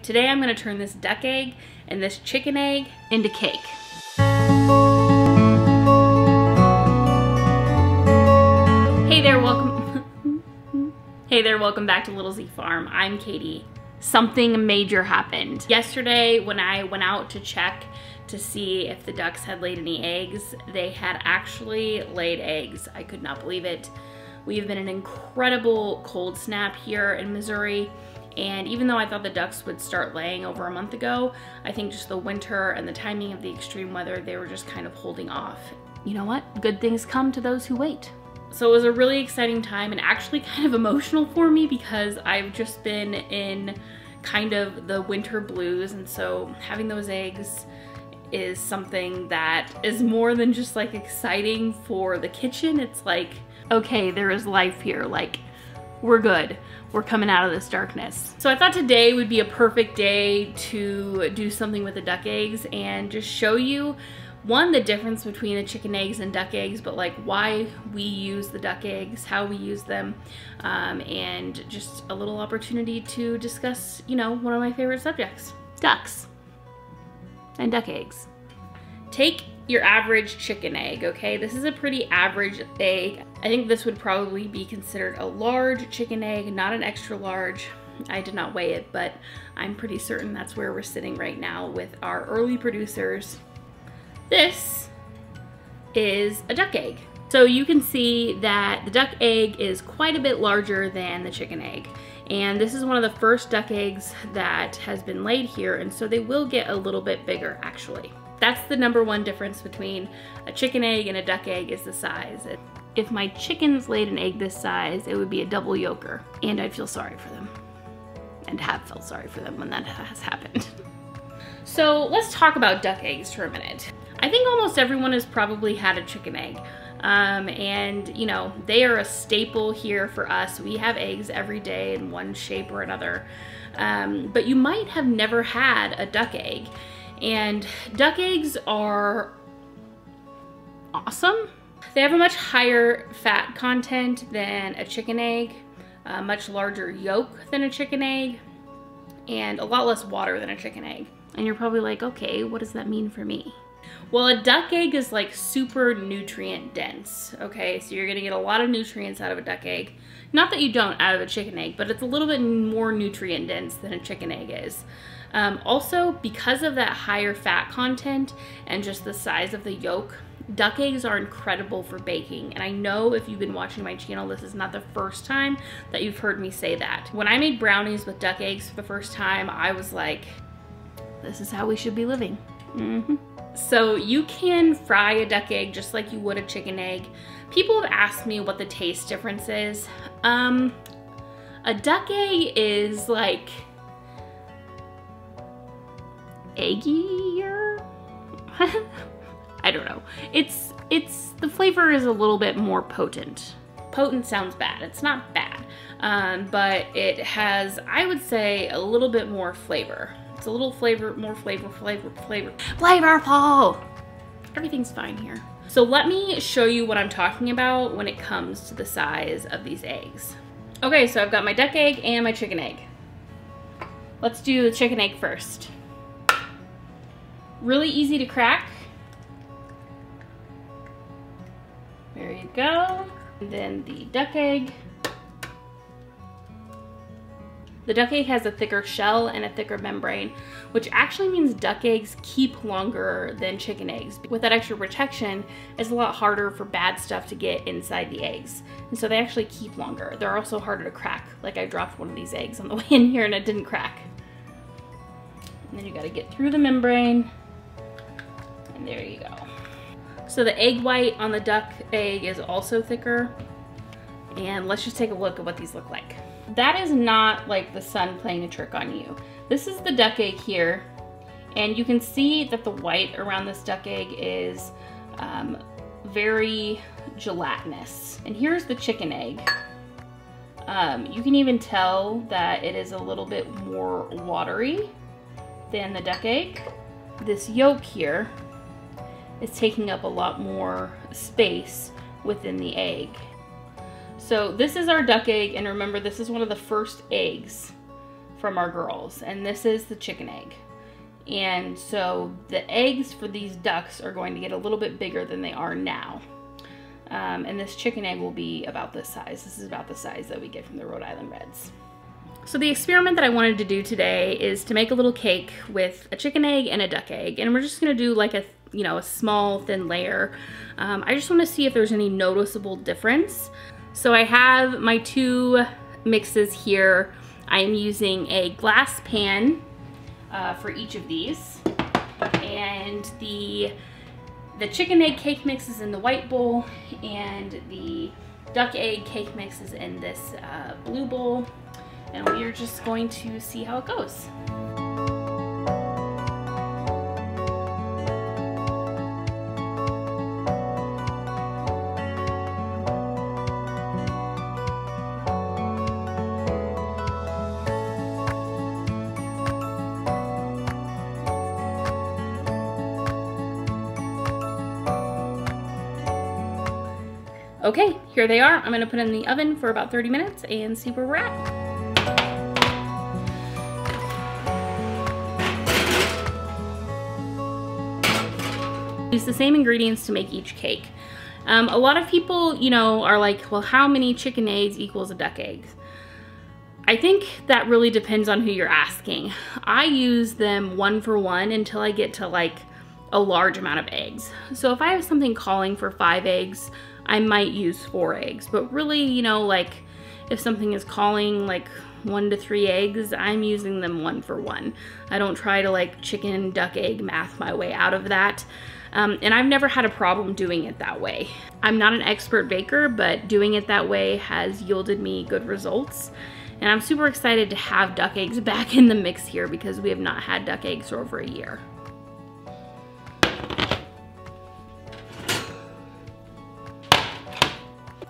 Today I'm gonna turn this duck egg and this chicken egg into cake. Hey there, welcome back to Little Z Farm. I'm Katie. Something major happened. Yesterday when I went out to check to see if the ducks had laid any eggs, they had actually laid eggs. I could not believe it. We've been in an incredible cold snap here in Missouri, and even though I thought the ducks would start laying over a month ago, I think just the winter and the timing of the extreme weather, they were just kind of holding off. You know what? Good things come to those who wait. So it was a really exciting time and actually kind of emotional for me because I've just been in kind of the winter blues, and so having those eggs is something that is more than just like exciting for the kitchen. It's like, okay, there is life here, like we're good. We're coming out of this darkness. So I thought today would be a perfect day to do something with the duck eggs and just show you, one, the difference between the chicken eggs and duck eggs, but like why we use the duck eggs, how we use them, and just a little opportunity to discuss, you know, one of my favorite subjects, ducks and duck eggs. Take your average chicken egg, okay? This is a pretty average egg. I think this would probably be considered a large chicken egg, not an extra large. I did not weigh it, but I'm pretty certain that's where we're sitting right now with our early producers. This is a duck egg. So you can see that the duck egg is quite a bit larger than the chicken egg. And this is one of the first duck eggs that has been laid here, and so they will get a little bit bigger actually. That's the number one difference between a chicken egg and a duck egg, is the size. If my chickens laid an egg this size, it would be a double yolker, and I'd feel sorry for them, and have felt sorry for them when that has happened. So let's talk about duck eggs for a minute. I think almost everyone has probably had a chicken egg. And you know, they are a staple here for us. We have eggs every day in one shape or another. But you might have never had a duck egg. And duck eggs are awesome. They have a much higher fat content than a chicken egg, a much larger yolk than a chicken egg, and a lot less water than a chicken egg. And you're probably like, okay, what does that mean for me? Well, a duck egg is like super nutrient dense, okay? So you're gonna get a lot of nutrients out of a duck egg. Not that you don't out of a chicken egg, but it's a little bit more nutrient dense than a chicken egg is. Also, because of that higher fat content and just the size of the yolk, duck eggs are incredible for baking. And I know if you've been watching my channel, this is not the first time that you've heard me say that. When I made brownies with duck eggs for the first time, I was like, this is how we should be living. So you can fry a duck egg just like you would a chicken egg. People have asked me what the taste difference is. A duck egg is like eggier? I don't know. It's the flavor is a little bit more potent. Potent sounds bad. It's not bad, but it has, I would say, a little bit more flavor. It's a little flavorful. Everything's fine here. So let me show you what I'm talking about when it comes to the size of these eggs. Okay, so I've got my duck egg and my chicken egg. Let's do the chicken egg first. Really easy to crack. There you go. And then the duck egg. The duck egg has a thicker shell and a thicker membrane, which actually means duck eggs keep longer than chicken eggs. With that extra protection, it's a lot harder for bad stuff to get inside the eggs. And so they actually keep longer. They're also harder to crack. Like I dropped one of these eggs on the way in here and it didn't crack. And then you gotta get through the membrane. And there you go. So the egg white on the duck egg is also thicker. And let's just take a look at what these look like. That is not like the sun playing a trick on you. This is the duck egg here, and you can see that the white around this duck egg is very gelatinous. And here's the chicken egg. You can even tell that it is a little bit more watery than the duck egg. This yolk here is taking up a lot more space within the egg. So this is our duck egg, and remember, this is one of the first eggs from our girls, and this is the chicken egg. And so the eggs for these ducks are going to get a little bit bigger than they are now. And this chicken egg will be about this size. This is about the size that we get from the Rhode Island Reds. So the experiment that I wanted to do today is to make a little cake with a chicken egg and a duck egg. And we're just gonna do like a small thin layer. I just wanna see if there's any noticeable difference. So I have my two mixes here. I'm using a glass pan for each of these, and the chicken egg cake mix is in the white bowl, and the duck egg cake mix is in this blue bowl, and we are just going to see how it goes. Okay, here they are. I'm gonna put in the oven for about 30 minutes and see where we're at. Use the same ingredients to make each cake. A lot of people, are like, well, how many chicken eggs equals a duck egg? I think that really depends on who you're asking. I use them 1 for 1 until I get to like a large amount of eggs. So if I have something calling for 5 eggs, I might use 4 eggs, but really, like if something is calling like 1 to 3 eggs, I'm using them 1 for 1. I don't try to like chicken, duck, egg math my way out of that. And I've never had a problem doing it that way. I'm not an expert baker, but doing it that way has yielded me good results. And I'm super excited to have duck eggs back in the mix here because we have not had duck eggs for over a year.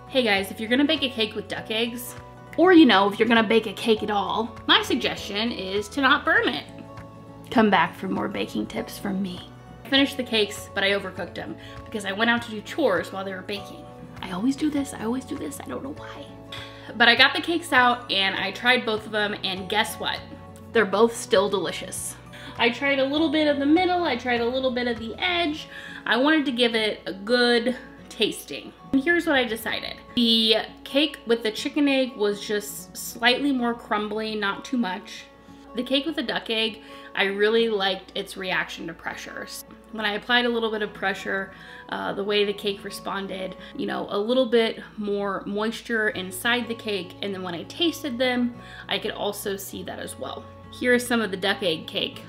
Hey guys, if you're gonna bake a cake with duck eggs, or if you're gonna bake a cake at all, my suggestion is to not burn it. Come back for more baking tips from me. I finished the cakes, but I overcooked them because I went out to do chores while they were baking. I always do this, I don't know why. But I got the cakes out and I tried both of them, and guess what? They're both still delicious. I tried a little bit of the middle, I tried a little bit of the edge. I wanted to give it a good tasting. And here's what I decided. The cake with the chicken egg was just slightly more crumbly, not too much. The cake with the duck egg, I really liked its reaction to pressure. When I applied a little bit of pressure, the way the cake responded, a little bit more moisture inside the cake, and then when I tasted them, I could also see that as well. Here is some of the duck egg cake.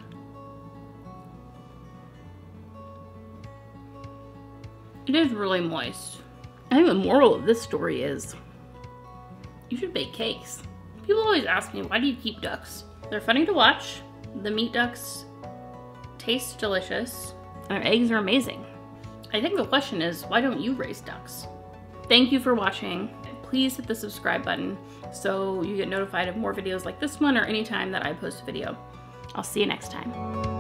It is really moist. I think the moral of this story is you should bake cakes. People always ask me, why do you keep ducks? They're funny to watch. The meat ducks taste delicious. Their eggs are amazing. I think the question is, why don't you raise ducks? Thank you for watching. Please hit the subscribe button so you get notified of more videos like this one or anytime that I post a video. I'll see you next time.